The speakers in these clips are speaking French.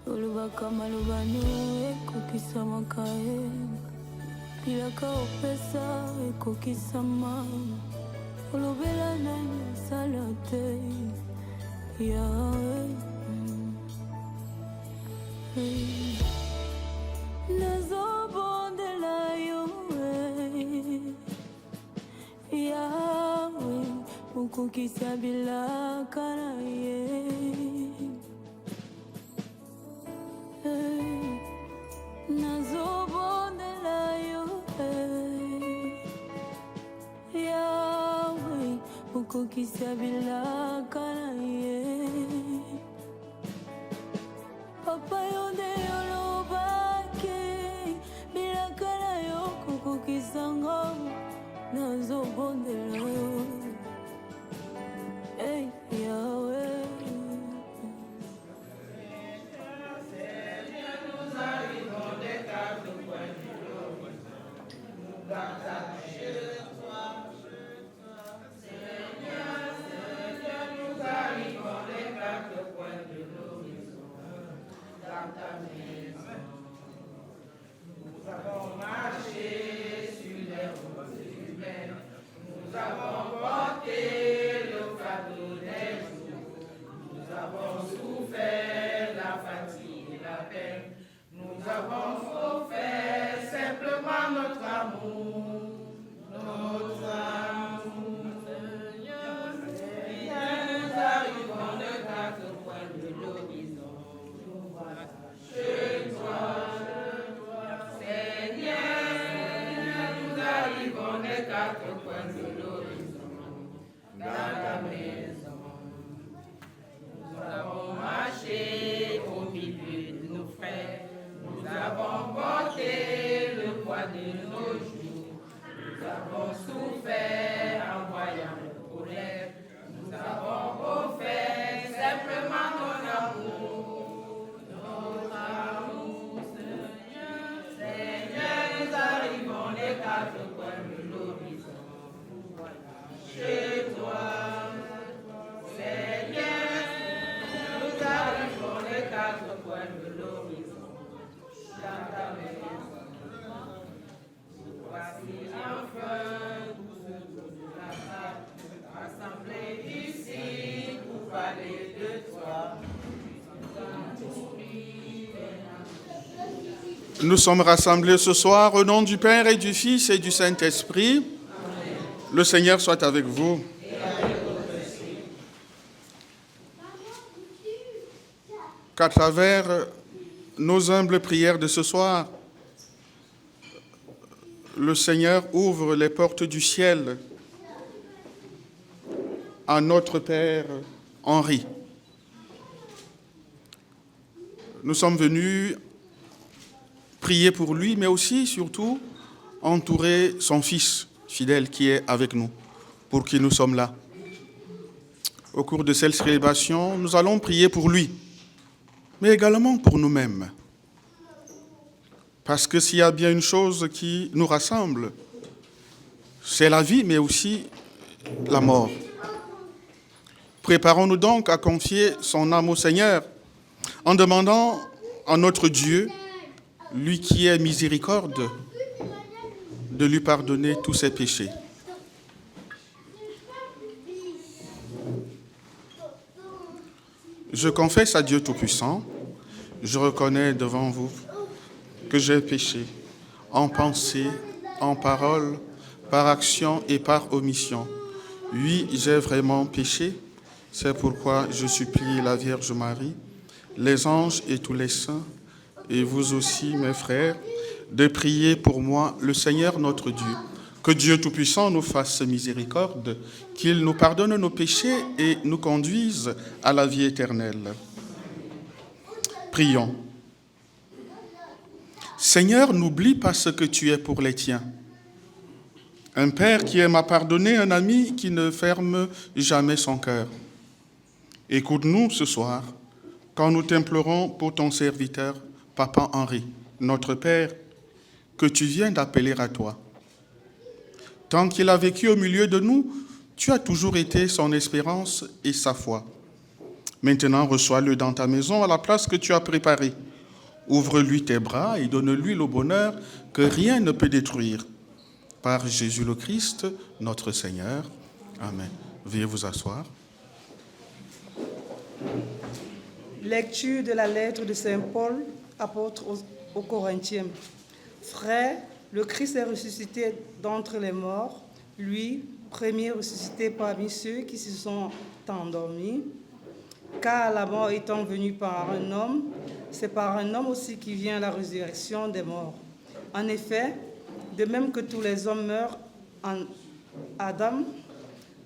Olubaka malubano ekokisa makae pilaka opesa ekokisa ma olubela nani salate Yahweh nazobondela yo Yahweh okokisa bilaka na ye nazobondela yo Yahweh okokisa bilaka na ye Papa yonde yolobake bilaka na yo okokisa ngo nazobondela yo Yahweh Nous avons marché sur les routes humaines, nous avons porté le fardeau des jours, nous avons souffert la fatigue et la peine, nous avons offert simplement notre amour, Seigneur, nous arrivons de quatre coins de l'horizon, nous voilà chez toi. Les quatre coins de l'horizon, dans ta maison, nous avons marché au milieu de nos frères, nous avons porté le poids de nos jours, nous avons souffert en voyant le colère, nous avons offert simplement ton amour, Seigneur, nous arrivons les quatre coins de l'horizon. Chez toi, Seigneur, nous arrivons les quatre coins de l'horizon. Dans ta maison, voici enfin tous ceux de la table rassemblés ici pour parler de toi. Nous sommes rassemblés ce soir au nom du Père et du Fils et du Saint-Esprit. Amen. Le Seigneur soit avec vous. Et avec votre esprit. Qu'à travers nos humbles prières de ce soir, le Seigneur ouvre les portes du ciel à notre Père Henri. Nous sommes venus prier pour lui, mais aussi, surtout, entourer son fils fidèle qui est avec nous, pour qui nous sommes là. Au cours de cette célébration, nous allons prier pour lui, mais également pour nous-mêmes. Parce que s'il y a bien une chose qui nous rassemble, c'est la vie, mais aussi la mort. Préparons-nous donc à confier son âme au Seigneur, en demandant à notre Dieu, lui qui est miséricorde, de lui pardonner tous ses péchés. Je confesse à Dieu Tout-Puissant, je reconnais devant vous que j'ai péché en pensée, en parole, par action et par omission. Oui, j'ai vraiment péché, c'est pourquoi je supplie la Vierge Marie, les anges et tous les saints, et vous aussi, mes frères, de prier pour moi le Seigneur notre Dieu. Que Dieu Tout-Puissant nous fasse miséricorde, qu'il nous pardonne nos péchés et nous conduise à la vie éternelle. Prions. Seigneur, n'oublie pas ce que tu es pour les tiens. Un père qui aime à pardonner, un ami qui ne ferme jamais son cœur. Écoute-nous ce soir, quand nous t'implorons pour ton serviteur, Papa Henri, notre Père, que tu viens d'appeler à toi. Tant qu'il a vécu au milieu de nous, tu as toujours été son espérance et sa foi. Maintenant, reçois-le dans ta maison à la place que tu as préparée. Ouvre-lui tes bras et donne-lui le bonheur que rien ne peut détruire. Par Jésus le Christ, notre Seigneur. Amen. Veuillez vous asseoir. Lecture de la lettre de Saint Paul, apôtre aux Corinthiens. Frères, le Christ est ressuscité d'entre les morts, lui, premier ressuscité parmi ceux qui se sont endormis. Car la mort étant venue par un homme, c'est par un homme aussi qui vient la résurrection des morts. En effet, de même que tous les hommes meurent en Adam,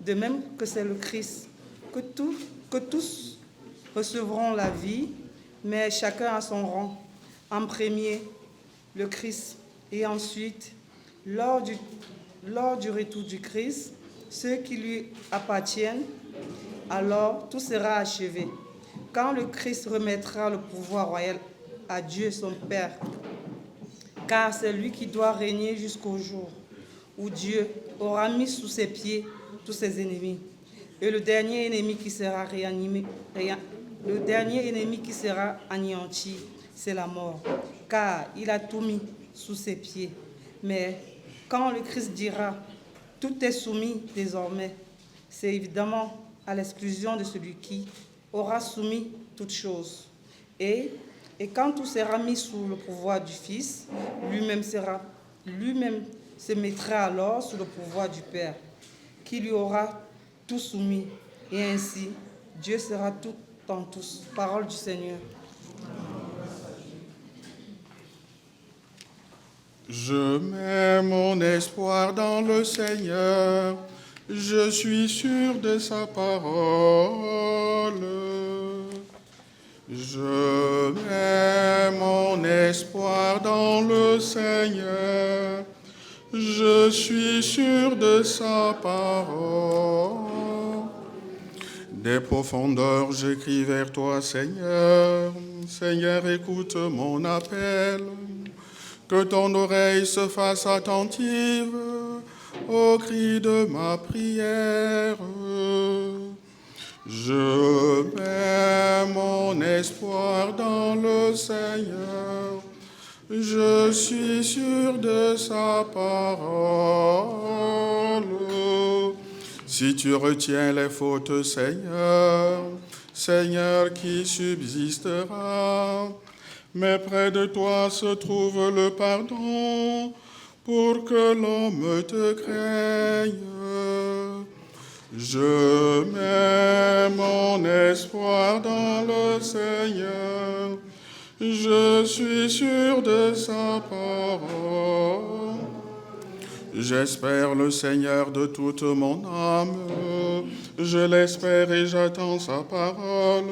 de même que c'est le Christ, que tous recevront la vie, mais chacun à son rang. En premier, le Christ, et ensuite, lors du retour du Christ, ceux qui lui appartiennent, alors tout sera achevé. Quand le Christ remettra le pouvoir royal à Dieu son Père, car c'est lui qui doit régner jusqu'au jour où Dieu aura mis sous ses pieds tous ses ennemis. Et le dernier ennemi qui sera anéanti, c'est la mort, car il a tout mis sous ses pieds. Mais quand le Christ dira « tout est soumis désormais », c'est évidemment à l'exclusion de celui qui aura soumis toutes choses. Et quand tout sera mis sous le pouvoir du Fils, lui-même se mettra alors sous le pouvoir du Père, qui lui aura tout soumis. Et ainsi, Dieu sera tout en tous. Parole du Seigneur. Je mets mon espoir dans le Seigneur, je suis sûr de sa parole. Je mets mon espoir dans le Seigneur, je suis sûr de sa parole. Des profondeurs, j'écris vers toi, Seigneur. Seigneur, écoute mon appel. Que ton oreille se fasse attentive au cri de ma prière. Je mets mon espoir dans le Seigneur. Je suis sûr de sa parole. Si tu retiens les fautes, Seigneur, Seigneur, qui subsistera? Mais près de toi se trouve le pardon pour que l'homme te craigne. Je mets mon espoir dans le Seigneur, je suis sûr de sa parole. J'espère le Seigneur de toute mon âme, je l'espère et j'attends sa parole.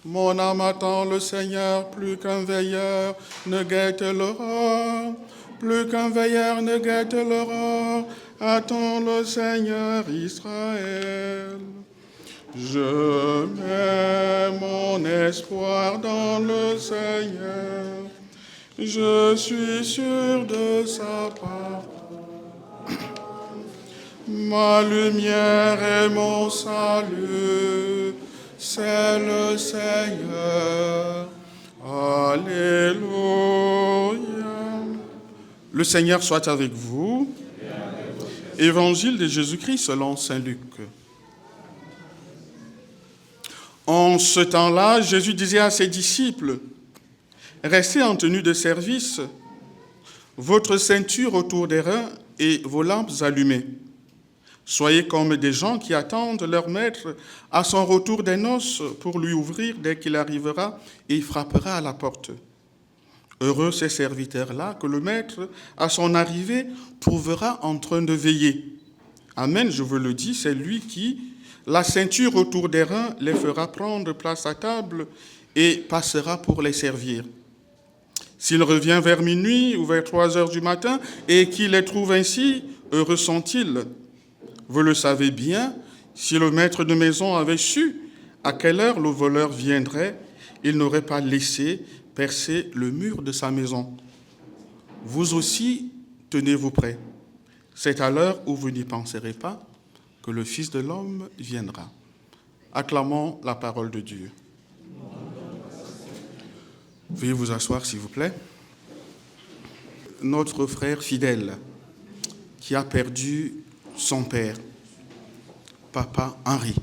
Mon âme attend le Seigneur, plus qu'un veilleur ne guette l'aurore. Plus qu'un veilleur ne guette l'aurore, attends le Seigneur Israël. Je mets mon espoir dans le Seigneur, je suis sûr de sa parole. Ma lumière et mon salut, c'est le Seigneur. Alléluia. Le Seigneur soit avec vous. Évangile de Jésus-Christ selon saint Luc. En ce temps-là, Jésus disait à ses disciples, « Restez en tenue de service, votre ceinture autour des reins et vos lampes allumées. Soyez comme des gens qui attendent leur maître à son retour des noces pour lui ouvrir dès qu'il arrivera et il frappera à la porte. Heureux ces serviteurs-là que le maître, à son arrivée, trouvera en train de veiller. Amen, je vous le dis, c'est lui qui, la ceinture autour des reins, les fera prendre place à table et passera pour les servir. S'il revient vers minuit ou vers 3 heures du matin et qu'il les trouve ainsi, heureux sont-ils. Vous le savez bien, si le maître de maison avait su à quelle heure le voleur viendrait, il n'aurait pas laissé percer le mur de sa maison. Vous aussi, tenez-vous prêts. C'est à l'heure où vous n'y penserez pas que le Fils de l'homme viendra. Acclamons la parole de Dieu. Veuillez vous asseoir, s'il vous plaît. Notre frère fidèle qui a perdu son père, Papa Henri.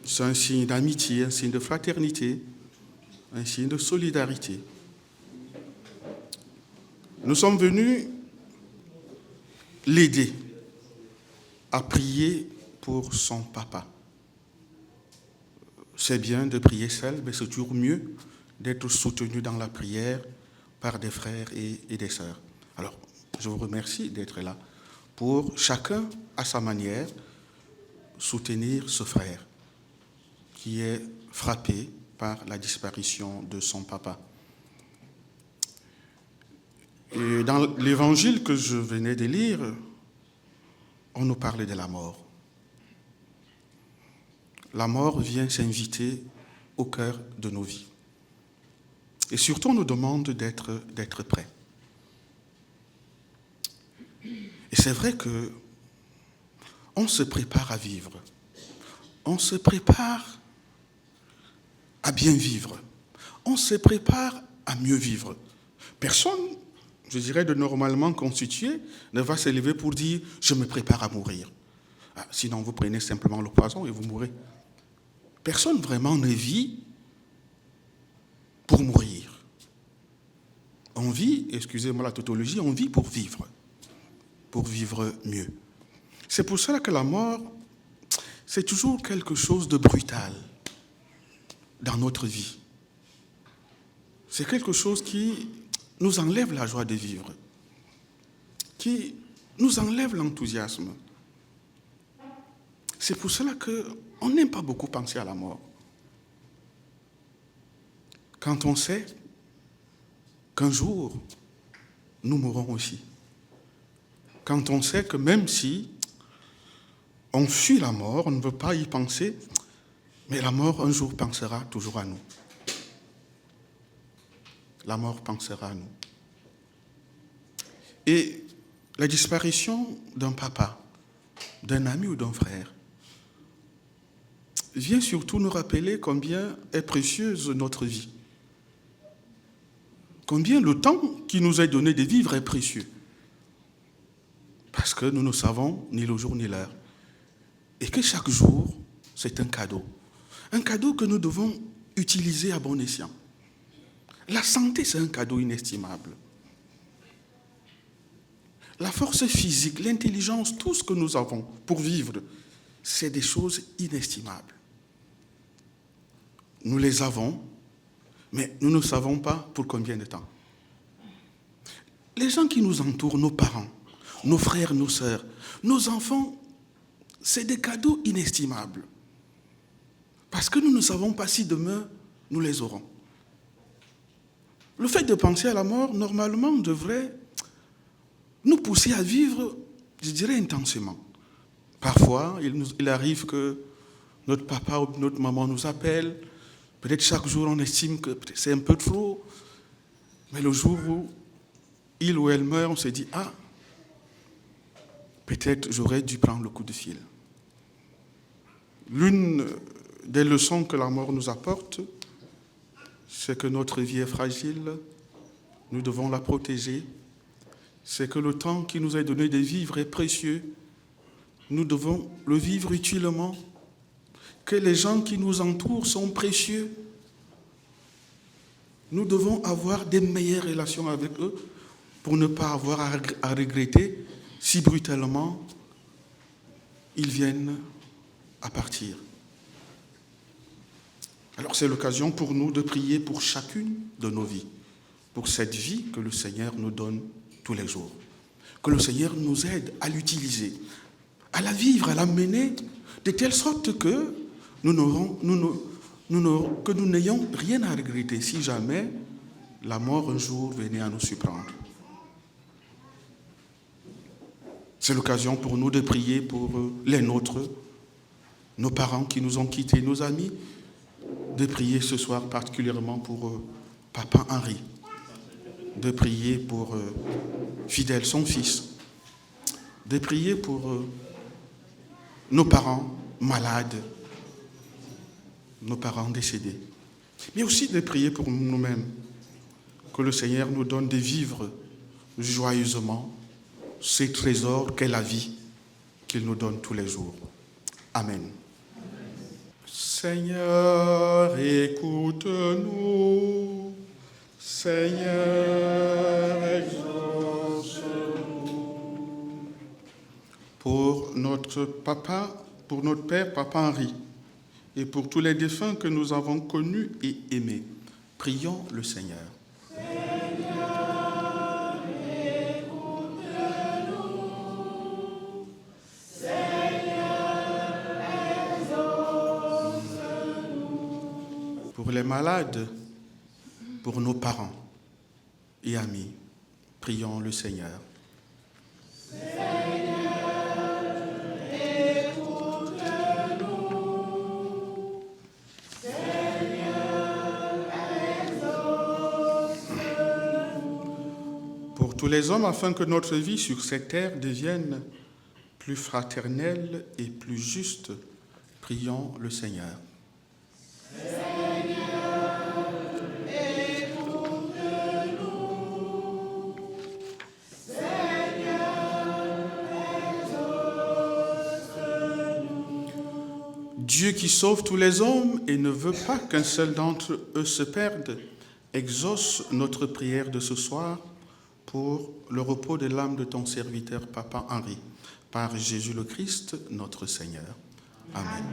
C'est un signe d'amitié, un signe de fraternité, un signe de solidarité. Nous sommes venus l'aider à prier pour son papa. C'est bien de prier seul, mais c'est toujours mieux d'être soutenu dans la prière par des frères et des sœurs. Alors, je vous remercie d'être là pour chacun, à sa manière, soutenir ce frère qui est frappé par la disparition de son papa. Et dans l'évangile que je venais de lire, on nous parlait de la mort. La mort vient s'inviter au cœur de nos vies. Et surtout, on nous demande d'être prêts. Et c'est vrai que on se prépare à vivre. On se prépare à bien vivre. On se prépare à mieux vivre. Personne, je dirais, de normalement constitué ne va se lever pour dire « je me prépare à mourir ». Sinon, vous prenez simplement le poison et vous mourrez. Personne vraiment ne vit pour mourir. On vit, excusez-moi la tautologie, on vit pour vivre mieux. C'est pour cela que la mort, c'est toujours quelque chose de brutal dans notre vie. C'est quelque chose qui nous enlève la joie de vivre, qui nous enlève l'enthousiasme. C'est pour cela qu'on n'aime pas beaucoup penser à la mort. Quand on sait qu'un jour, nous mourrons aussi. Quand on sait que même si on fuit la mort, on ne veut pas y penser, mais la mort un jour pensera toujours à nous. La mort pensera à nous. Et la disparition d'un papa, d'un ami ou d'un frère, vient surtout nous rappeler combien est précieuse notre vie. Combien le temps qui nous est donné de vivre est précieux. Parce que nous ne savons ni le jour ni l'heure. Et que chaque jour, c'est un cadeau. Un cadeau que nous devons utiliser à bon escient. La santé, c'est un cadeau inestimable. La force physique, l'intelligence, tout ce que nous avons pour vivre, c'est des choses inestimables. Nous les avons, mais nous ne savons pas pour combien de temps. Les gens qui nous entourent, nos parents, nos frères, nos sœurs, nos enfants, c'est des cadeaux inestimables. Parce que nous ne savons pas si demain, nous les aurons. Le fait de penser à la mort, normalement, devrait nous pousser à vivre, je dirais, intensément. Parfois, il arrive que notre papa ou notre maman nous appelle. Peut-être chaque jour, on estime que c'est un peu trop. Mais le jour où il ou elle meurt, on se dit « Ah, peut-être j'aurais dû prendre le coup de fil. » L'une des leçons que la mort nous apporte, c'est que notre vie est fragile, nous devons la protéger. C'est que le temps qui nous est donné de vivre est précieux, nous devons le vivre utilement. Que les gens qui nous entourent sont précieux. Nous devons avoir des meilleures relations avec eux pour ne pas avoir à regretter si brutalement ils viennent à partir. Alors c'est l'occasion pour nous de prier pour chacune de nos vies, pour cette vie que le Seigneur nous donne tous les jours. Que le Seigneur nous aide à l'utiliser, à la vivre, à la mener, de telle sorte que nous n'ayons rien à regretter si jamais la mort un jour venait à nous surprendre. C'est l'occasion pour nous de prier pour les nôtres, nos parents qui nous ont quittés, nos amis, de prier ce soir particulièrement pour Papa Henri, de prier pour Fidèle, son fils, de prier pour nos parents, malades, nos parents décédés. Mais aussi de prier pour nous-mêmes, que le Seigneur nous donne de vivre joyeusement ces trésors qu'est la vie qu'il nous donne tous les jours. Amen. Seigneur, écoute-nous. Seigneur, exauce-nous. Pour notre Père, Papa Henri, et pour tous les défunts que nous avons connus et aimés, prions le Seigneur. Seigneur, écoute-nous. Seigneur, exauce-nous. Pour les malades, pour nos parents et amis, prions le Seigneur. Pour tous les hommes, afin que notre vie sur cette terre devienne plus fraternelle et plus juste, prions le Seigneur. Dieu qui sauve tous les hommes et ne veut pas qu'un seul d'entre eux se perde, exauce notre prière de ce soir pour le repos de l'âme de ton serviteur Papa Henri, par Jésus le Christ, notre Seigneur. Amen.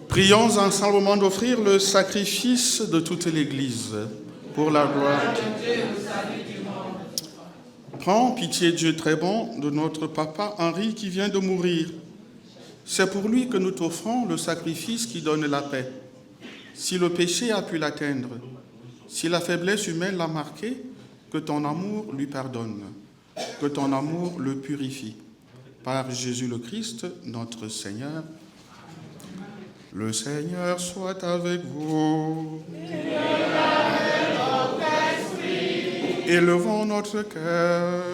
Prions ensemble au moment d'offrir le sacrifice de toute l'Église pour la gloire de Dieu. Prends pitié, Dieu très bon, de notre Papa Henri qui vient de mourir. C'est pour lui que nous t'offrons le sacrifice qui donne la paix. Si le péché a pu l'atteindre, si la faiblesse humaine l'a marqué, que ton amour lui pardonne, que ton amour le purifie. Par Jésus le Christ, notre Seigneur. Le Seigneur soit avec vous. Élevons notre cœur.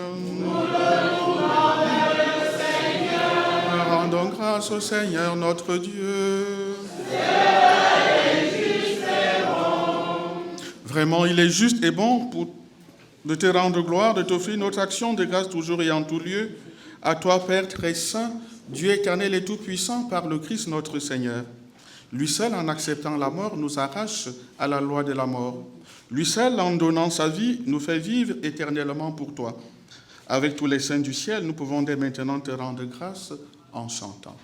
Rendons grâce au Seigneur notre Dieu. Vraiment, il est juste et bon de te rendre gloire, de t'offrir notre action de grâce toujours et en tout lieu. À toi, Père très saint, Dieu éternel et tout-puissant, par le Christ notre Seigneur. Lui seul, en acceptant la mort, nous arrache à la loi de la mort. Lui seul, en donnant sa vie, nous fait vivre éternellement pour toi. Avec tous les saints du ciel, nous pouvons dès maintenant te rendre grâce en chantant.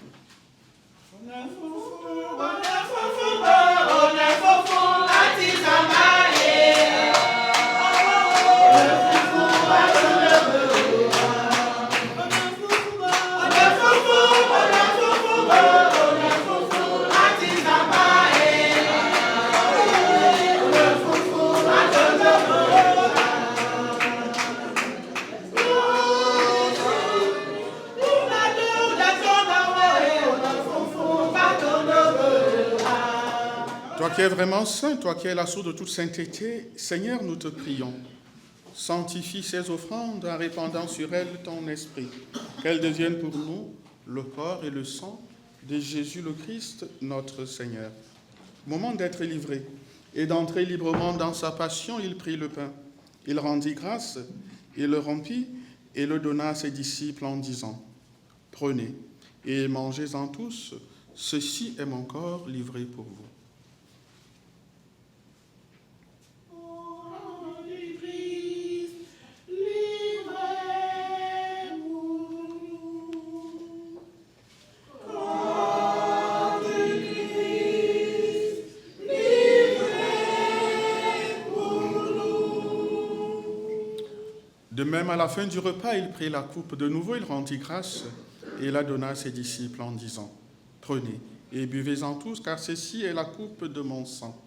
Toi qui es vraiment saint, toi qui es la source de toute sainteté, Seigneur, nous te prions. Sanctifie ces offrandes en répandant sur elles ton esprit, qu'elles deviennent pour nous le corps et le sang de Jésus le Christ, notre Seigneur. Au moment d'être livré et d'entrer librement dans sa passion, il prit le pain. Il rendit grâce, il le rompit et le donna à ses disciples en disant, « Prenez et mangez-en tous, ceci est mon corps livré pour vous. » De même, à la fin du repas, il prit la coupe. De nouveau, il rendit grâce et la donna à ses disciples en disant, « Prenez et buvez-en tous, car ceci est la coupe de mon sang,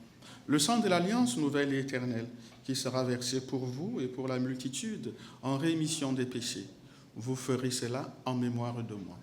le sang de l'alliance nouvelle et éternelle, qui sera versé pour vous et pour la multitude en rémission des péchés. Vous ferez cela en mémoire de moi. »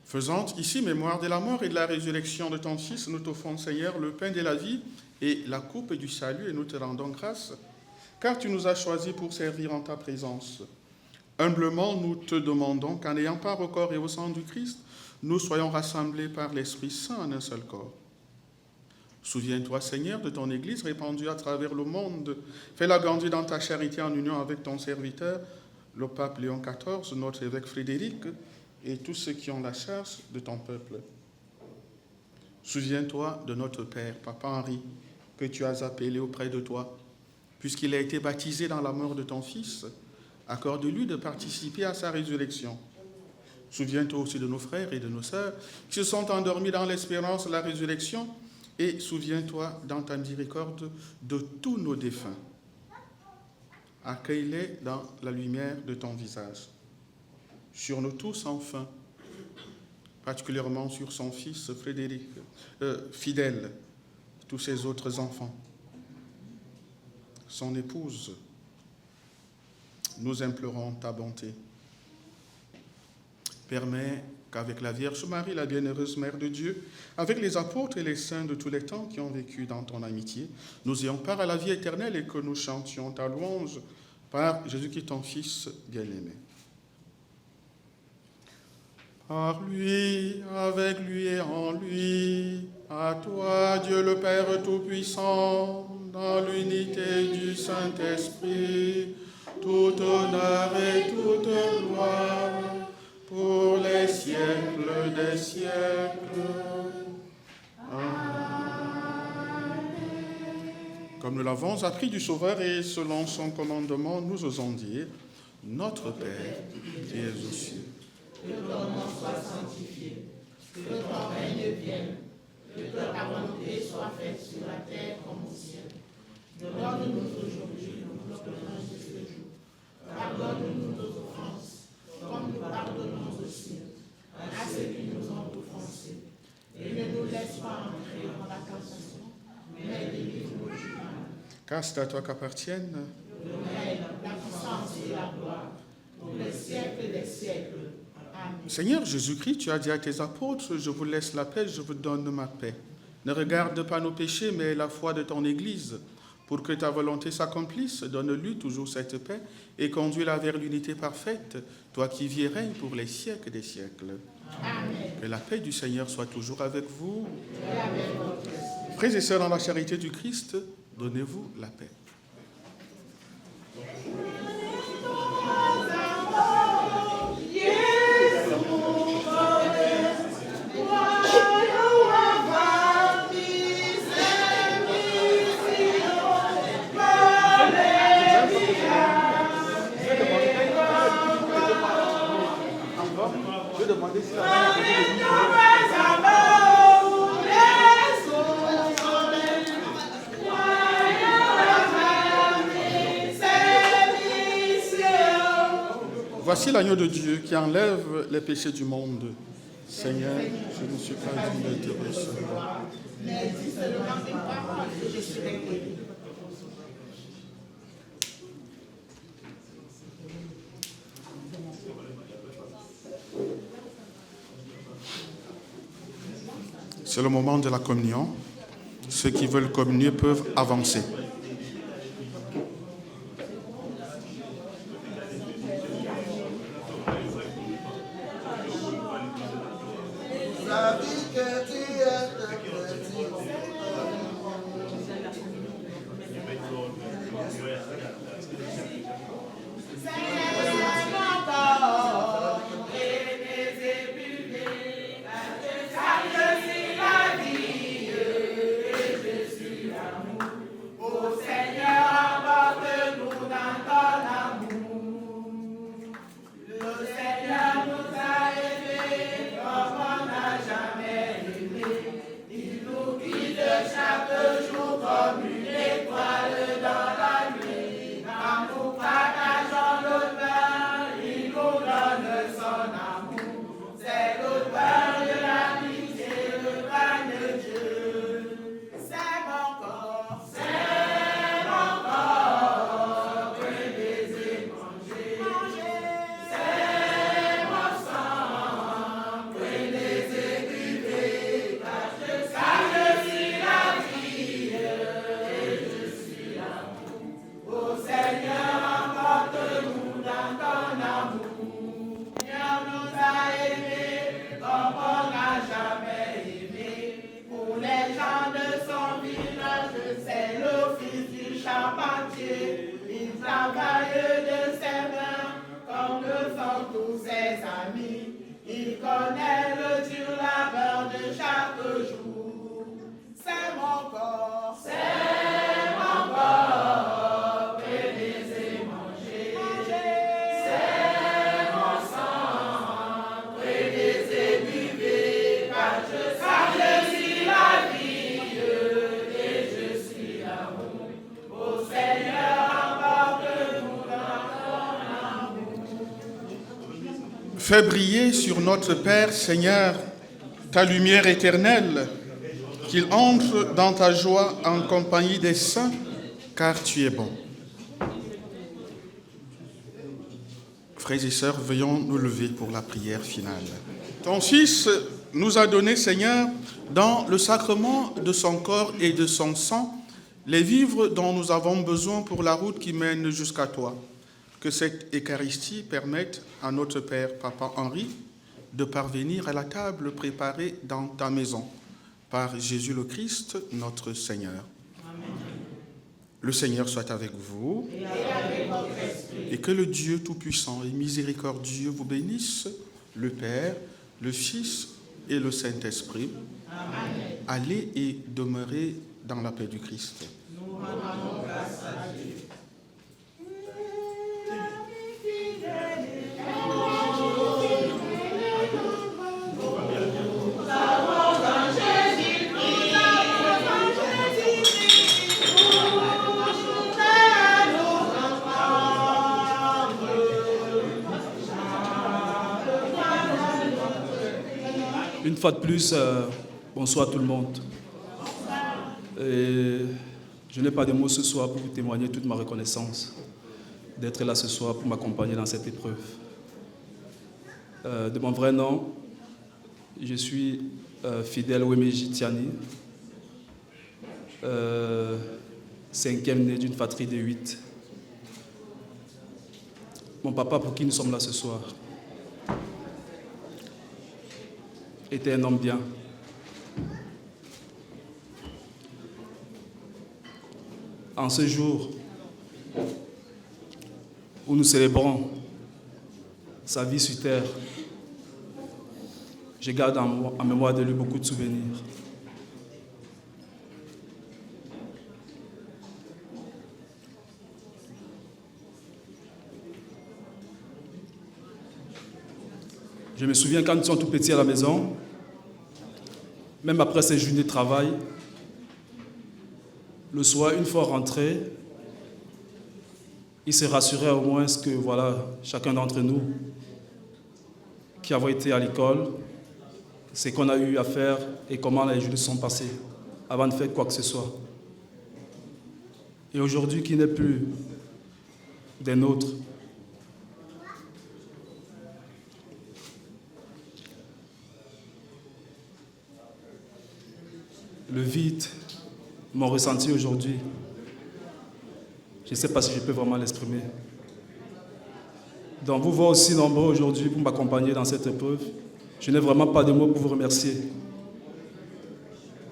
Faisant ici mémoire de la mort et de la résurrection de ton Fils, nous t'offrons, Seigneur, le pain de la vie et la coupe du salut, et nous te rendons grâce, car tu nous as choisis pour servir en ta présence. Humblement, nous te demandons qu'en n'ayant part au corps et au sang du Christ, nous soyons rassemblés par l'Esprit Saint en un seul corps. Souviens-toi, Seigneur, de ton Église répandue à travers le monde. Fais-la grandir dans ta charité en union avec ton serviteur, le pape Léon XIV, notre évêque Frédéric, et tous ceux qui ont la charge de ton peuple. Souviens-toi de notre Père, Papa Henri, que tu as appelé auprès de toi, puisqu'il a été baptisé dans la mort de ton Fils. Accorde-lui de participer à sa résurrection. Souviens-toi aussi de nos frères et de nos sœurs qui se sont endormis dans l'espérance de la résurrection, et souviens-toi dans ta miséricorde de tous nos défunts. Accueille-les dans la lumière de ton visage. Sur nous tous, enfin, particulièrement sur son fils Frédéric, fidèle, tous ses autres enfants, son épouse, nous implorons ta bonté. Permets qu'avec la Vierge Marie, la bienheureuse Mère de Dieu, avec les apôtres et les saints de tous les temps qui ont vécu dans ton amitié, nous ayons part à la vie éternelle et que nous chantions ta louange par Jésus-Christ, ton Fils bien-aimé. Par lui, avec lui et en lui, à toi, Dieu le Père Tout-Puissant, dans l'unité du Saint-Esprit, tout honneur et toute gloire, pour les siècles des siècles. Amen. Comme nous l'avons appris du Sauveur et selon son commandement, nous osons dire, Notre Père qui es aux cieux, que ton nom soit sanctifié, que ton règne vienne, que ta volonté soit faite sur la terre comme au ciel. Donne-nous aujourd'hui notre pain de ce jour. Pardonne-nous nos offenses, comme nous pardonnons aussi à ceux qui nous ont offensés. Et ne nous laisse pas entrer dans la tentation, mais délivre-nous du mal. Car c'est à toi qu'appartiennent le règne, la puissance et la gloire, pour les siècles des siècles. Seigneur Jésus-Christ, tu as dit à tes apôtres, je vous laisse la paix, je vous donne ma paix. Ne regarde pas nos péchés, mais la foi de ton Église. Pour que ta volonté s'accomplisse, donne-lui toujours cette paix et conduis-la vers l'unité parfaite, toi qui vis et règnes pour les siècles des siècles. Amen. Que la paix du Seigneur soit toujours avec vous. Frères et sœurs, dans la charité du Christ, donnez-vous la paix. Voici l'agneau de Dieu qui enlève les péchés du monde. Seigneur, je ne suis pas digne de te recevoir. Mais dis seulement une parole et je serai guéri. C'est le moment de la communion. Ceux qui veulent communier peuvent avancer. Fais briller sur notre Père, Seigneur, ta lumière éternelle, qu'il entre dans ta joie en compagnie des saints, car tu es bon. Frères et sœurs, veuillons nous lever pour la prière finale. Ton Fils nous a donné, Seigneur, dans le sacrement de son corps et de son sang, les vivres dont nous avons besoin pour la route qui mène jusqu'à toi. Que cette Eucharistie permette à notre Père, Papa Henri, de parvenir à la table préparée dans ta maison, par Jésus le Christ, notre Seigneur. Amen. Le Seigneur soit avec vous, et que le Dieu Tout-Puissant et Miséricordieux vous bénisse, le Père, le Fils et le Saint-Esprit. Amen. Allez et demeurez dans la paix du Christ. Nous rendons grâce à Dieu. Une fois de plus, bonsoir tout le monde. Et je n'ai pas de mots ce soir pour vous témoigner toute ma reconnaissance d'être là ce soir pour m'accompagner dans cette épreuve. De mon vrai nom, je suis Fidèle Wemeji Tiani, 5e né d'une fratrie de 8. Mon papa, pour qui nous sommes là ce soir, était un homme bien. En ce jour où nous célébrons sa vie sur terre, je garde en mémoire de lui beaucoup de souvenirs. Je me souviens quand nous sommes tout petits à la maison, même après ces journées de travail, le soir, une fois rentré, il se rassurait au moins que voilà, chacun d'entre nous qui avons été à l'école, ce qu'on a eu à faire et comment les journées sont passées avant de faire quoi que ce soit. Et aujourd'hui, qui n'est plus des nôtres, le vide, mon ressenti aujourd'hui. Je ne sais pas si je peux vraiment l'exprimer. Donc vous voir aussi nombreux aujourd'hui pour m'accompagner dans cette épreuve. Je n'ai vraiment pas de mots pour vous remercier.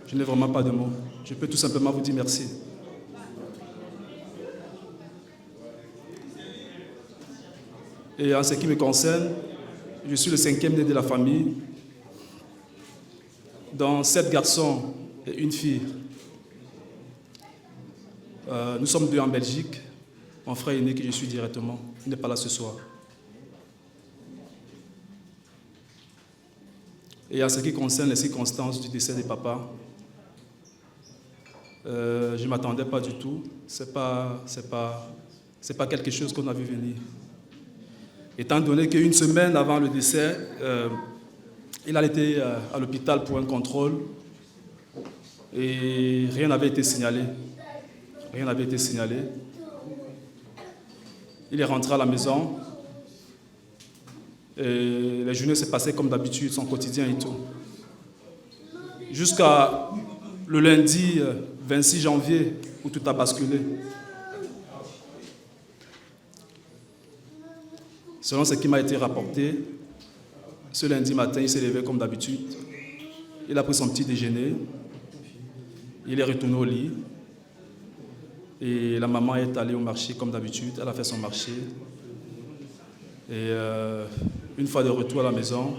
Je n'ai vraiment pas de mots. Je peux tout simplement vous dire merci. Et en ce qui me concerne, je suis le 5e né de la famille, dont 7 garçons et une fille. Nous sommes 2 en Belgique. Mon frère aîné que je suis directement, il n'est pas là ce soir. Et en ce qui concerne les circonstances du décès de papa, je ne m'attendais pas du tout. C'est pas quelque chose qu'on a vu venir. Étant donné qu'une semaine avant le décès, il a été à l'hôpital pour un contrôle et rien n'avait été signalé. Rien n'avait été signalé. Il est rentré à la maison et les journées s'est passées comme d'habitude, son quotidien et tout. Jusqu'à le lundi 26 janvier où tout a basculé. Selon ce qui m'a été rapporté, ce lundi matin, il s'est levé comme d'habitude. Il a pris son petit déjeuner. Il est retourné au lit. Et la maman est allée au marché comme d'habitude. Elle a fait son marché. Et une fois de retour à la maison,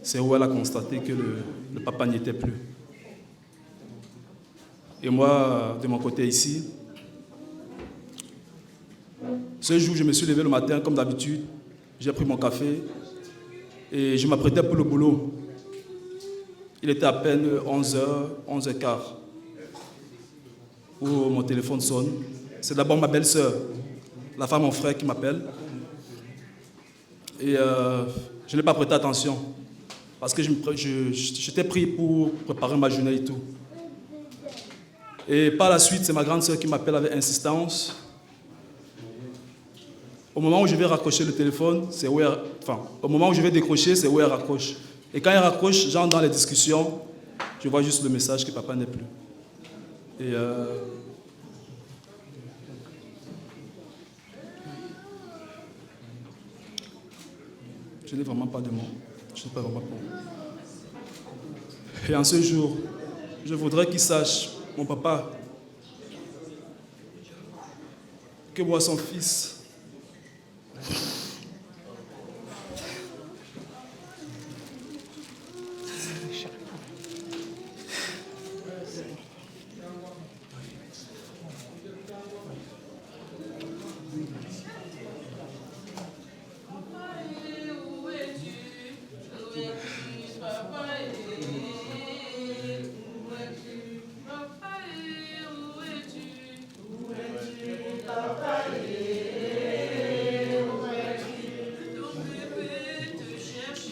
c'est où elle a constaté que le papa n'y était plus. Et moi, de mon côté ici, ce jour, je me suis levé le matin comme d'habitude. J'ai pris mon café et je m'apprêtais pour le boulot. Il était à peine 11h, 11h15. Où mon téléphone sonne. C'est d'abord ma belle-sœur, la femme de mon frère qui m'appelle. Et je n'ai pas prêté attention parce que j'étais pris pour préparer ma journée et tout. Et par la suite, c'est ma grande sœur qui m'appelle avec insistance. Au moment où je vais raccrocher le téléphone, au moment où je vais décrocher, c'est où elle raccroche. Et quand elle raccroche, j'entre dans les discussions, je vois juste le message que papa n'est plus. Et je n'ai vraiment pas de mots. Je n'ai pas vraiment de mots. Et en ce jour, je voudrais qu'il sache, mon papa, que moi, son fils,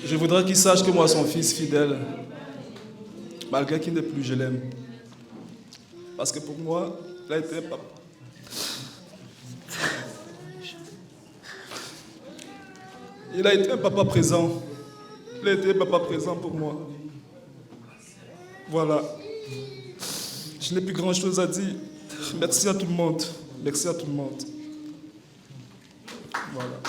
je voudrais qu'il sache que moi, son fils fidèle, malgré qu'il n'est plus, je l'aime. Parce que pour moi, il a été un papa. Il a été un papa présent. Il a été un papa présent pour moi. Voilà. Je n'ai plus grand-chose à dire. Merci à tout le monde. Merci à tout le monde. Voilà.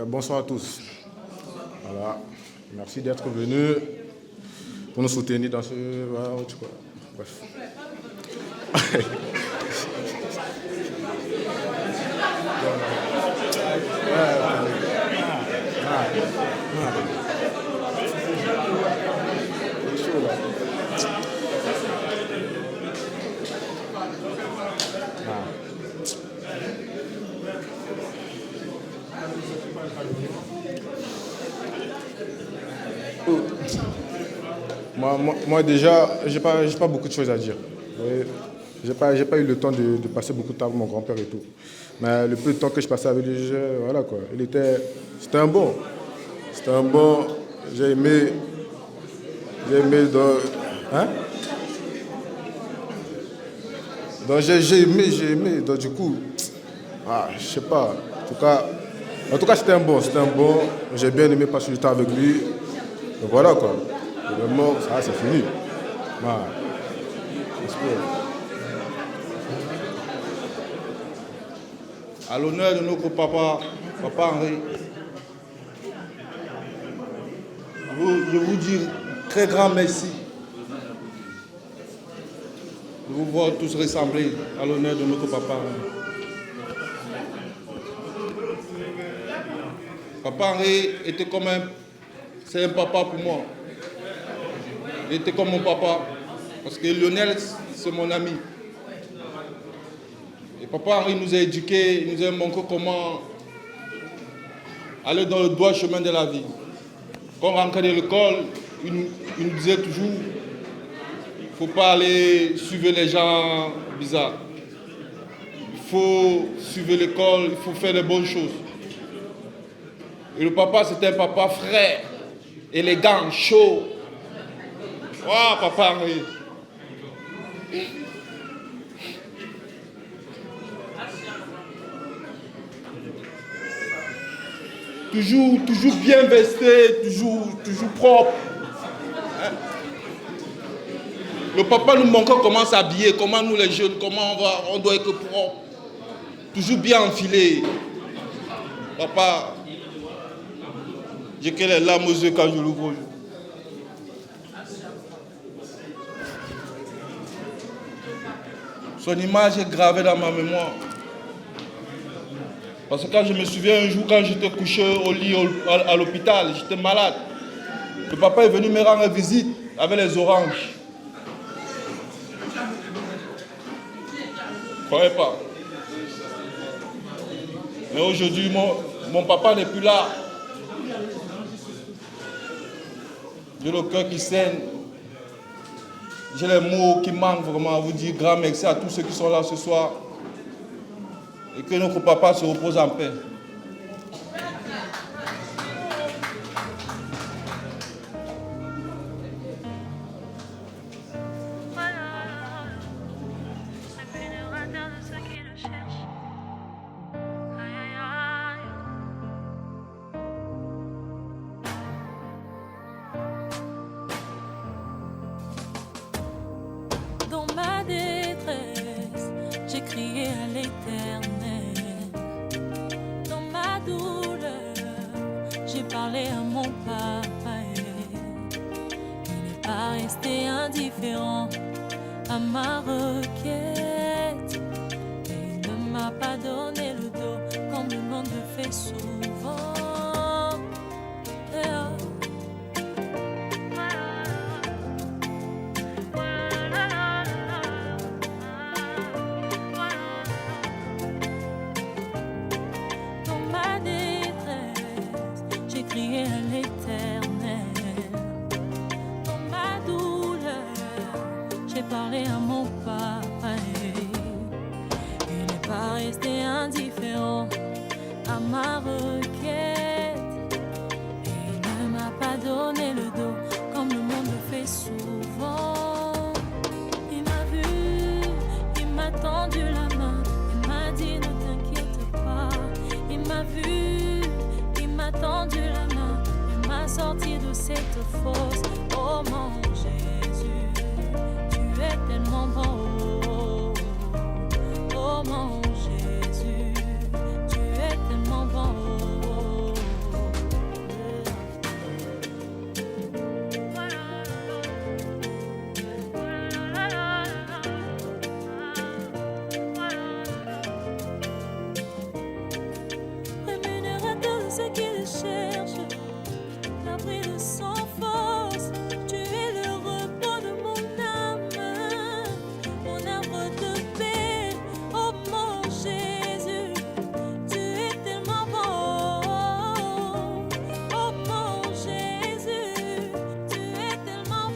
Bonsoir à tous. Voilà. Merci d'être venus pour nous soutenir dans ce... Bref. Moi déjà, j'ai pas beaucoup de choses à dire. J'ai pas eu le temps de passer beaucoup de temps avec mon grand-père et tout. Mais le peu de temps que je passais avec lui, voilà quoi. C'était un bon. C'était un bon. J'ai aimé Donc j'ai aimé. Donc du coup, je sais pas. En tout cas, En tout cas, c'était un bon. J'ai bien aimé passer du temps avec lui. Donc voilà quoi. Et vraiment, ça, c'est fini. Voilà. À l'honneur de notre papa Henri, je vous dis très grand merci de vous voir tous ressembler à l'honneur de notre papa Henri. Papa Henri était c'est un papa pour moi. Il était comme mon papa, parce que Lionel, c'est mon ami. Et Papa Henri nous a éduqués, il nous a montré comment aller dans le droit chemin de la vie. Quand on rentrait de l'école, il nous disait toujours, il ne faut pas aller suivre les gens bizarres. Il faut suivre l'école, il faut faire les bonnes choses. Et le papa, c'était un papa frais, élégant, chaud. Waouh, Papa Henri. Toujours bien vesté, toujours propre. Hein? Le papa nous montre comment s'habiller, comment nous les jeunes, comment on doit être propre. Toujours bien enfilé. Papa, j'ai que les larmes aux yeux quand je l'ouvre. Son image est gravée dans ma mémoire. Parce que quand je me souviens un jour, quand j'étais couché au lit à l'hôpital, j'étais malade. Le papa est venu me rendre visite avec les oranges. Je ne croyais pas. Mais aujourd'hui, mon papa n'est plus là. J'ai le cœur qui saigne. J'ai les mots qui manquent vraiment à vous dire grand merci à tous ceux qui sont là ce soir. Et que notre papa se repose en paix. Dans ma détresse, j'ai crié à l'Éternel. Dans ma douleur, j'ai parlé à mon papa. Il n'est pas resté indifférent à ma requête. Et il ne m'a pas donné le dos comme le monde le fait souvent. Crier à l'Éternel. Dans ma douleur, j'ai parlé à mon papa. Il n'est pas resté indifférent à ma requête. Et il ne m'a pas donné le dos comme le monde le fait souvent. Il m'a vu, il m'a tendu la main, il m'a dit ne t'inquiète pas. Il m'a vu, il m'a tendu la main, il m'a sorti de cette fosse. Oh mon Jésus, tu es tellement bon. Oh mon Jésus, tu es tellement bon. Rémunérateur de ceux qui le cherchent, l'abri de sans force, tu es le repos de mon âme, mon arbre de paix. Oh mon Jésus, tu es tellement bon. Oh mon Jésus, tu es tellement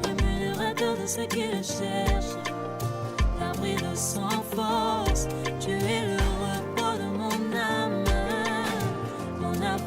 Rémunérateur de ceux qui le cherchent, l'abri de sans force, tu es le repos de mon âme, mon arbre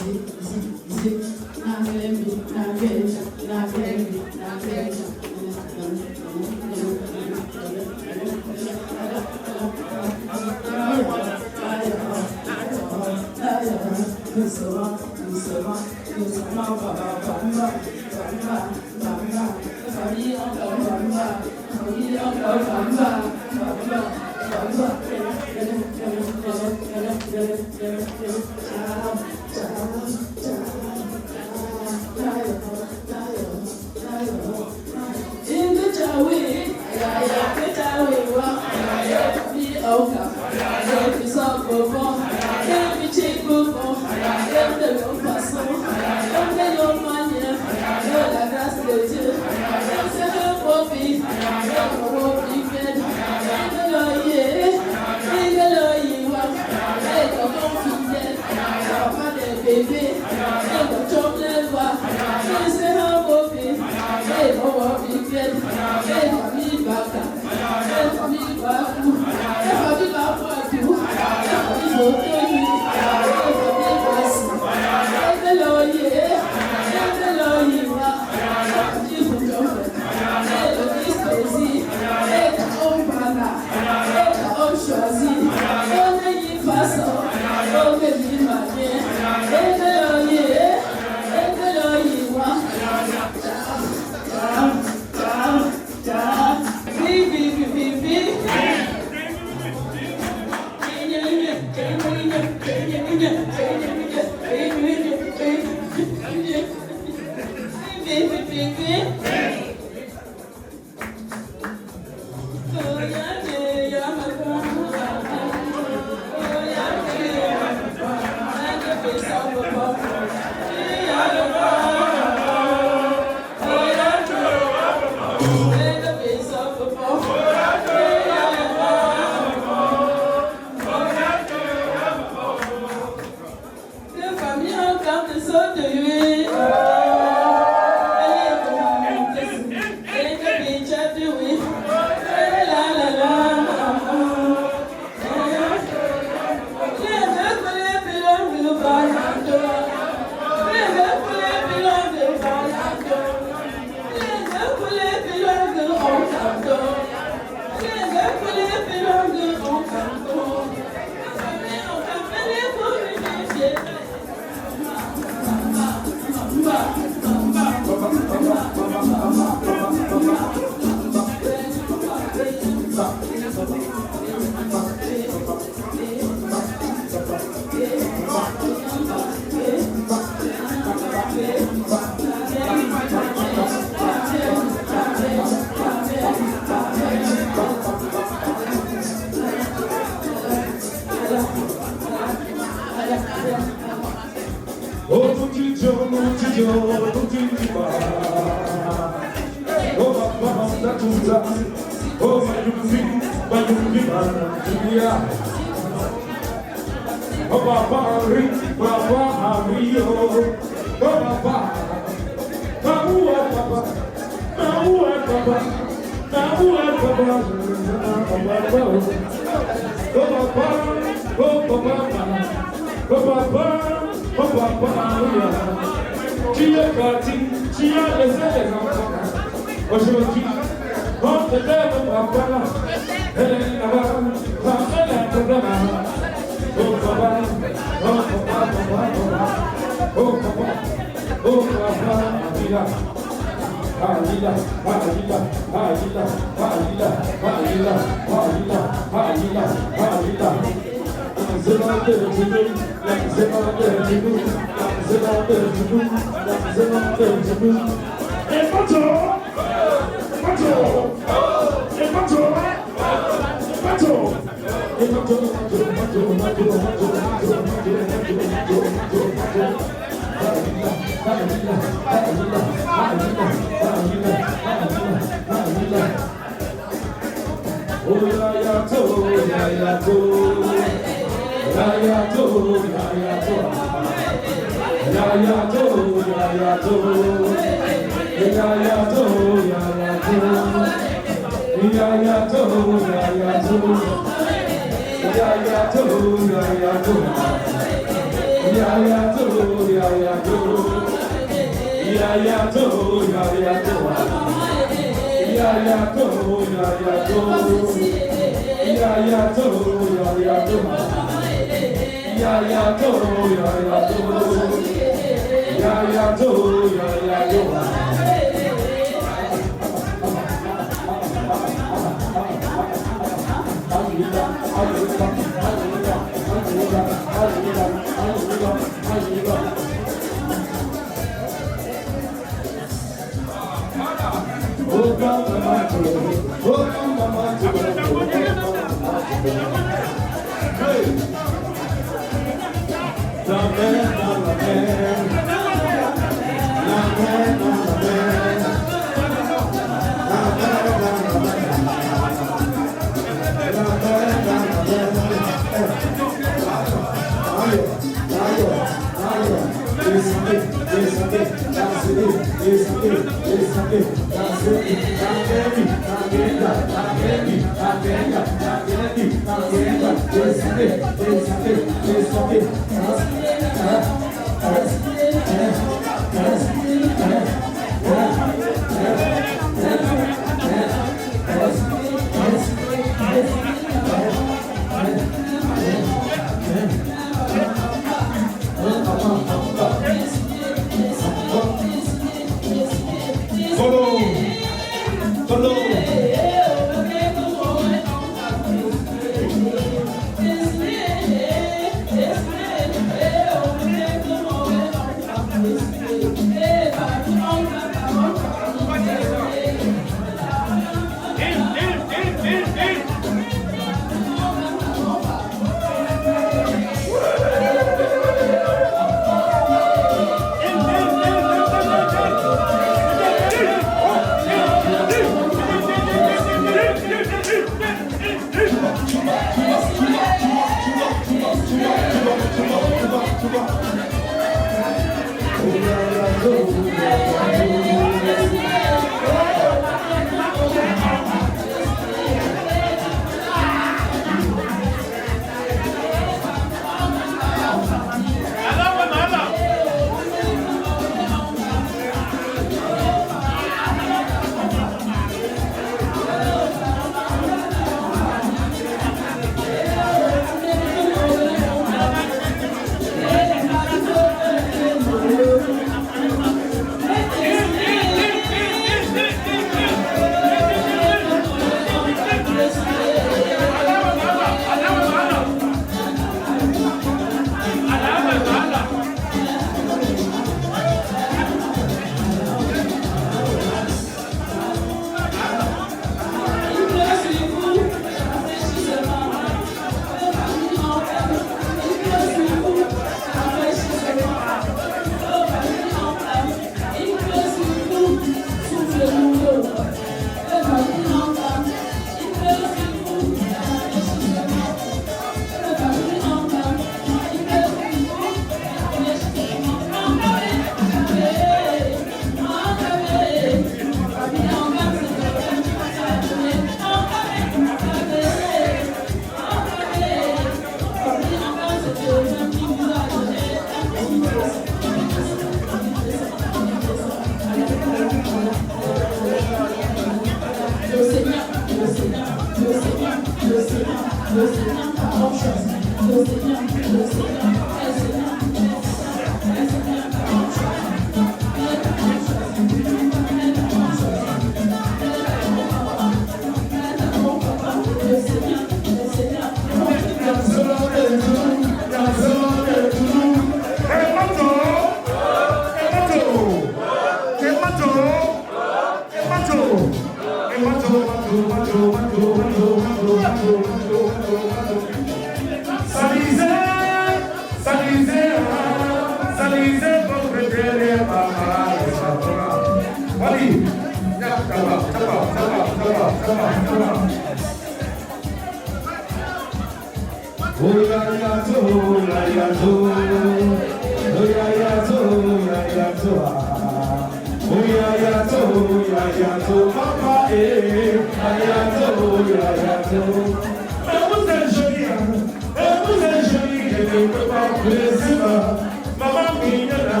Maman Minela,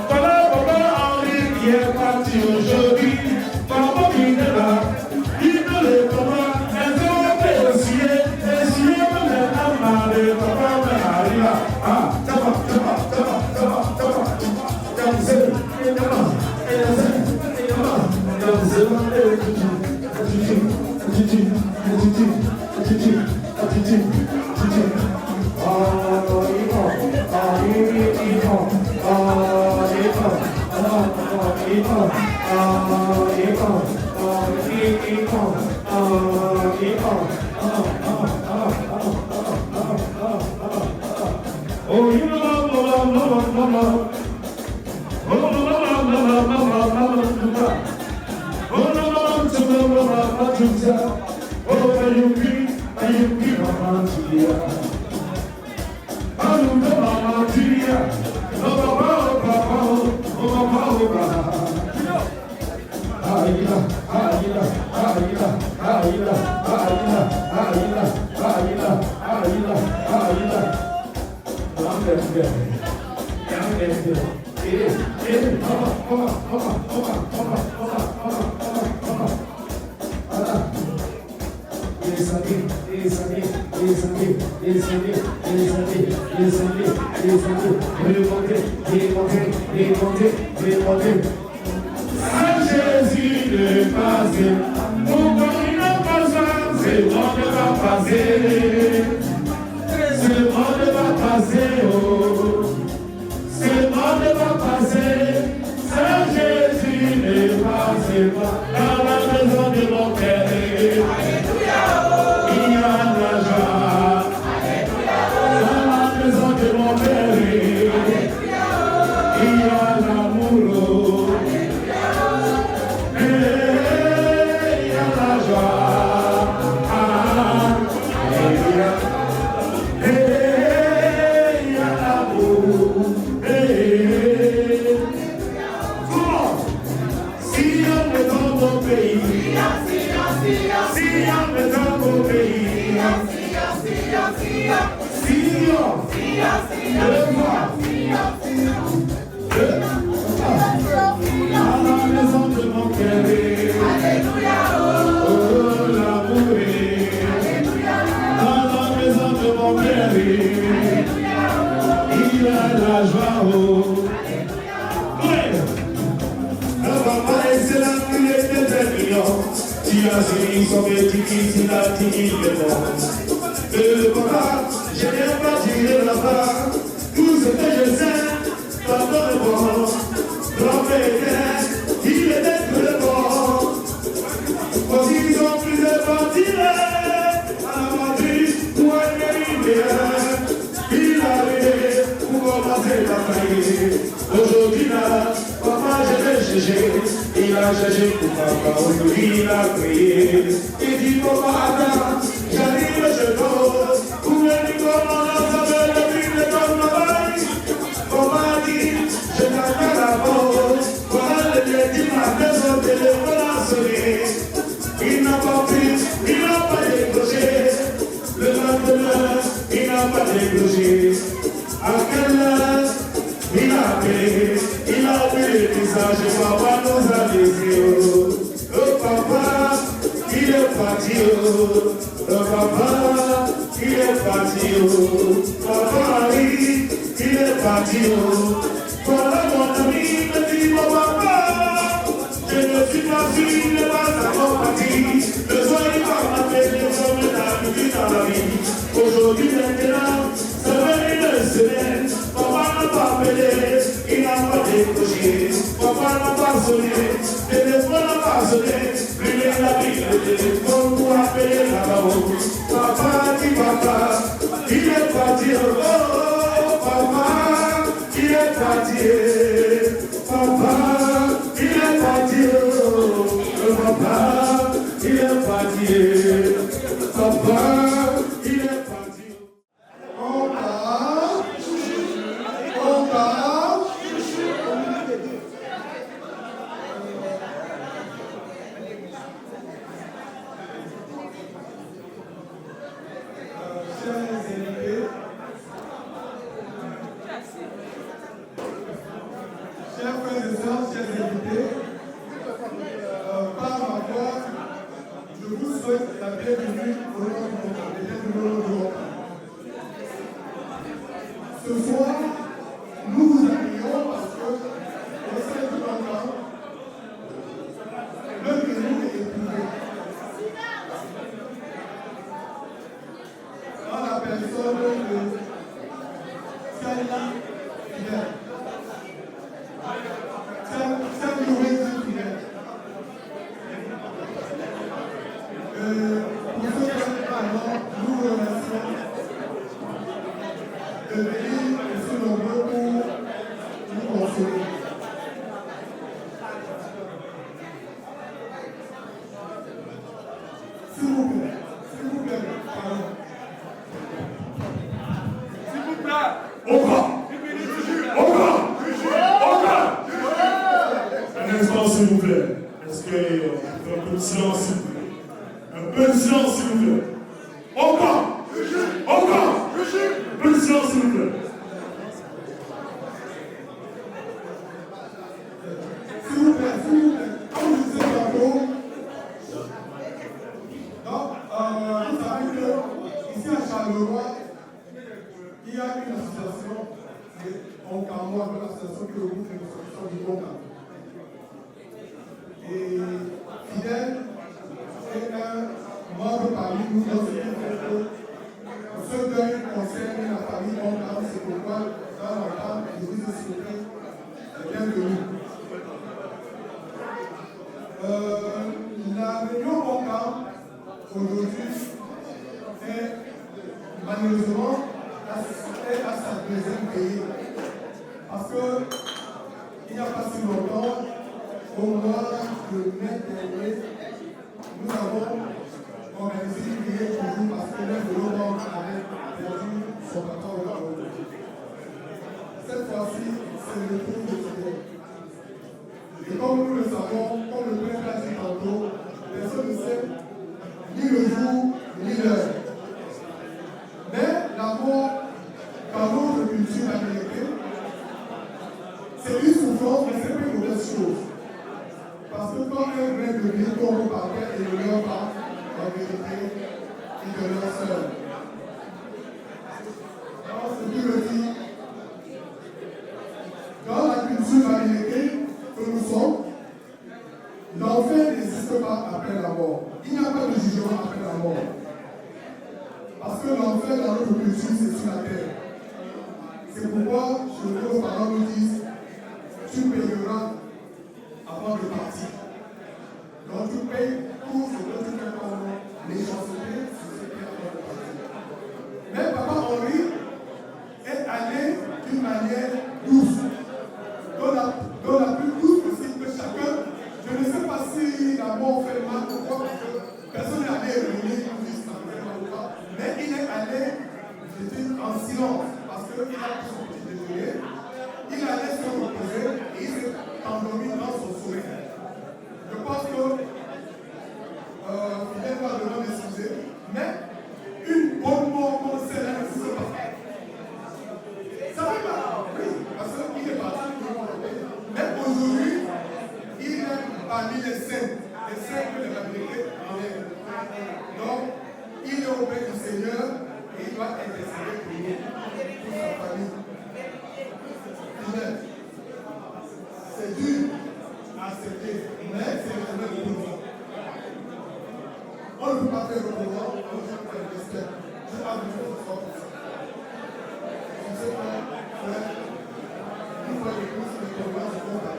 voilà Henri qui est parti aujourd'hui. Maman Minela, il ne le comprend pas, mais on va essayer de l'amaler. Papa Maria, ah, ça Jésus de passer, pourquoi il n'a pas besoin, c'est bon de pas passer, c'est bon de pas passer, oh, c'est bon de pas passer, Saint Jésus ne passe pas dans la maison de mon Père. Alléluia, il y a la joie, Alléluia, dans la maison de mon Père. Alléluia, il y a l'amour. Le papa, je n'ai pas tiré là-bas. Tout ce que je sais, pardon le bon. Grand-père, il était que le bon. Quand ils ont pris le parti à la Madrid, pour un il arrivait pour commencer la faillite. Aujourd'hui là, papa je l'ai cherché. Il a cherché pour papa, aujourd'hui il a crié. Il dit papa attends, j'arrive je dors. Où est comment on s'appelle le prix de ton travail. Papa dit, je t'attends là-bas. Voilà le dit ma maison, le téléphone a sonné. Il n'a pas pris, il n'a pas décroché. Le lendemain, il n'a pas décroché. À quelle heure il a appelé, il a vu le visage, papa nous a laissé. Oh papa, il est parti. Oh papa, il est parti. Papa Harry, il est parti. Voilà mon ami, me dit mon papa. Je ne suis pas sûr, il n'est pas encore parti. Ne soyez pas m'appeler comme la vie dans la vie. Aujourd'hui maintenant, ça fait une semaine. Papa n'a pas appelé, il n'a pas décroché. Papa n'a pas sonné, le téléphone n'a pas sonné. Lui il a pris le téléphone pour appeler là-bas. Papa dit papa, il est parti. Oh papa, il est parti. Papa, il est parti. fatigué. Papa, il est fatigué. On part. On part. Chers invités, chers frères et sœurs, chers invités, par ma voix, je vous souhaite la bienvenue au nom de l'Europe. Ce soir, nous vous accueillons parce que au sein du Cancan, l'un de nous est éprouvé. Dans la personne de Sally Fidel. Sally Fidel. Pour ce faire, nous remercions de venir et ce nombreux pour nous consoler. S'il vous plaît, pardon. S'il vous plaît, au grand. Un instant, s'il vous plaît. Est-ce que un peu de silence, s'il vous plaît. Un peu de silence, s'il vous plaît. Encore. Un peu de silence, s'il vous plaît. S'il vous plaît. Comme je disais tantôt, vous savez que ici à Charleroi, il y a une association, on camoie de l'association qui regroupe les associations du Conca. Et Fidel est un membre parmi nous dans ce ce deuil concerne la famille Conca, c'est pourquoi dans l'entente, je vous ai souhaité bienvenue. La réunion Conca aujourd'hui est malheureusement à sa deuxième pays. Parce qu'il n'y a pas si longtemps, au mois de mai dernier, nous avons organisé une prière toujours parce que l'un de nos membres avait perdu son papa au Cameroun. Cette fois-ci, c'est le tour de Fidel. Et comme nous le savons, comme le père l'a dit tantôt, personne ne sait ni le jour ni l'heure. Mais la mort dans notre culture américaine, c'est une souffrance, mais c'est pas une mauvaise chose. Parce que quand un grain de vie tombe par terre et ne meurt pas, en vérité, il demeure seul. Alors, ce qui me dit, dans la culture américaine que nous sommes, l'enfer n'existe pas après la mort. Il n'y a pas de jugement après la mort. Parce que l'enfer dans notre culture, c'est sur la terre. C'est pourquoi, je veux nos parents nous disent, tu payeras avant de partir. Donc tu payes tout ce que tu fais comme méchanceté sur ce qui est avant de partir. Mais Papa Henri est allé d'une manière douce, dans la plus douce possible que chacun. Je ne sais pas si la mort fait mal ou quoi, parce que personne n'est allé réunir pour dire ça fait mal ou pas. Mais il est allé, je dis, en silence, parce qu'il a pris son petit déjeuner. Il allait se reposer et il s'est endormi dans son sommeil. Je pense que Fidel va devoir m'excuser, mais une bonne mort comme celle-là ne se passe pas. Ça va pas, oui, parce qu'il est parti pour le mais aujourd'hui, il est parmi les saints que les Américains enlèvent. Donc, il est auprès du Seigneur et il doit intercéder pour nous, pour sa famille. C'est dur à accepter, mais c'est le problème de nous. On ne peut pas faire le pouvoir, on ne peut pas faire le respect. Je n'ai pas besoin de ça. Je sais pas, frère, une fois de plus, le pouvoir se combat.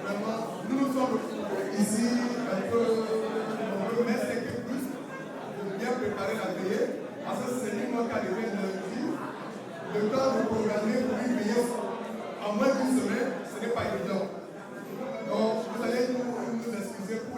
Vraiment, nous sommes ici un peu nombreux, mais c'est que plus de bien préparer la veillée, parce que c'est une fois qu'arrivé lundi. Le temps de programmer pour une veillée en moins d'une semaine, ce n'est pas évident. Donc, vous allez nous excuser pour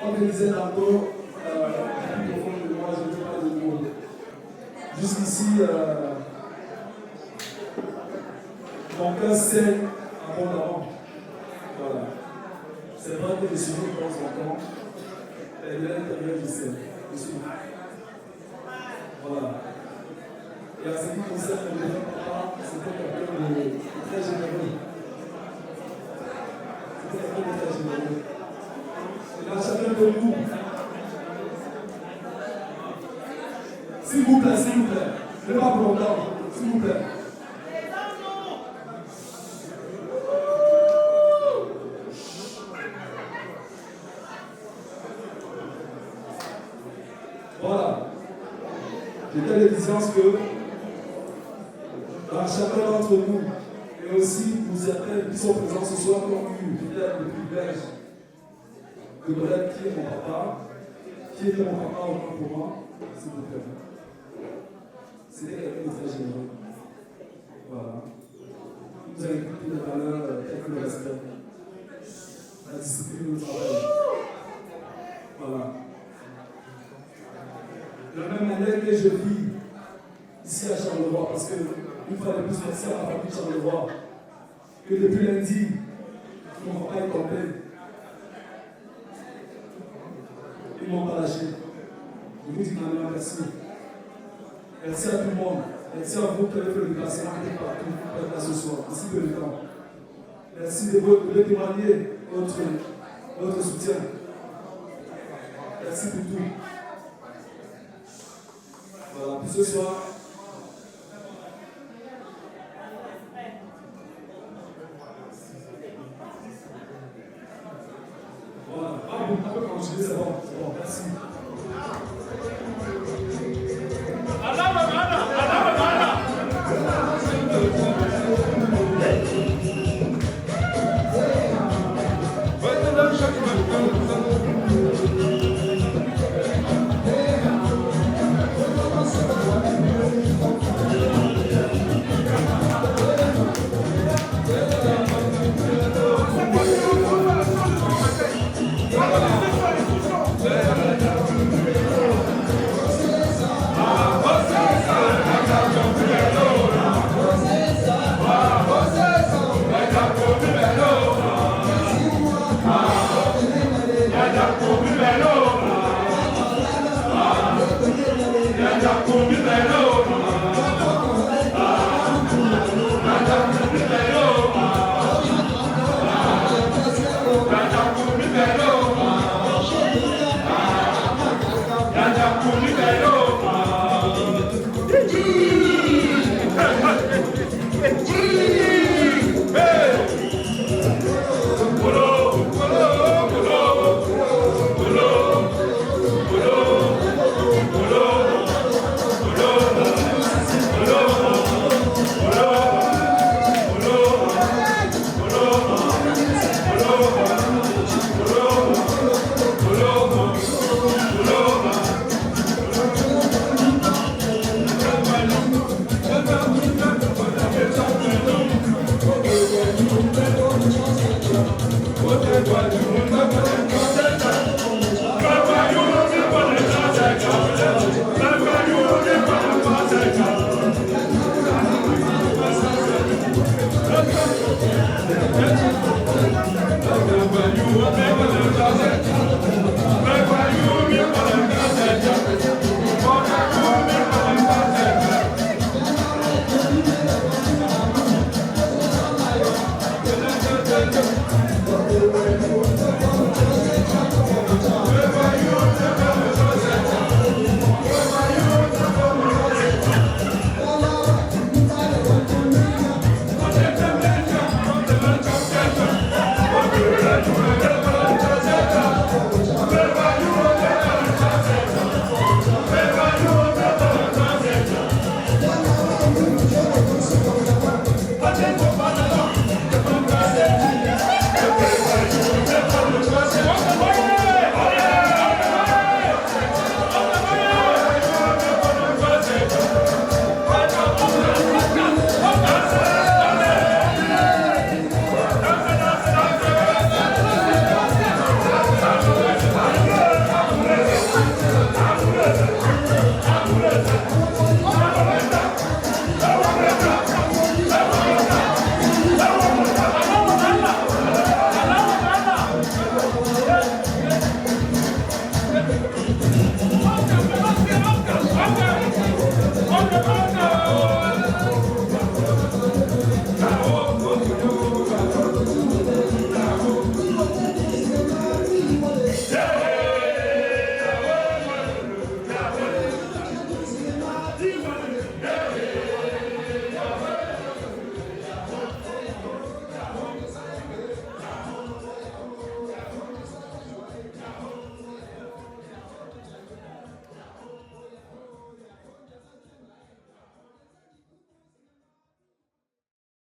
Comme je disais tantôt, plus profond de moi, je ne fais pas de mots. Jusqu'ici, mon cœur saigne abondamment. Voilà. C'est vrai que je suis de temps en temps, et de l'intérieur, je sais. Je suis. Voilà. Et à ce qui concerne mon grand papa, c'était quelqu'un de très généreux. C'était quelqu'un de très généreux. Et là, chacun de nous, s'il vous plaît, ne pas pour longtemps, s'il vous plaît. Voilà. J'étais l'exigence que dans chacun d'entre nous, et aussi pour certains qui sont présents ce soir, qui ont eu peut-être le privilège de connaître qui est mon papa, qui était mon papa au moins pour moi, s'il vous plaît. C'était quelqu'un de très généreux. Voilà. Il nous a écouté des valeurs telles que le respect, la discipline, le travail. Voilà. De la même manière que je vis ici à Charleroi, parce que une fois de plus, merci à la famille de Charleroi, que depuis lundi, mon papa est tombé. Ils ne m'ont pas lâché. Je vous dis quand même merci. Merci à tout le monde. Merci à vous qui avez fait le déplacement partout pour être là ce soir, aussi peu de temps. Merci de témoigner votre soutien. Merci pour tout. Voilà, pour ce soir. Voilà, on peut continuer, c'est bon, merci. What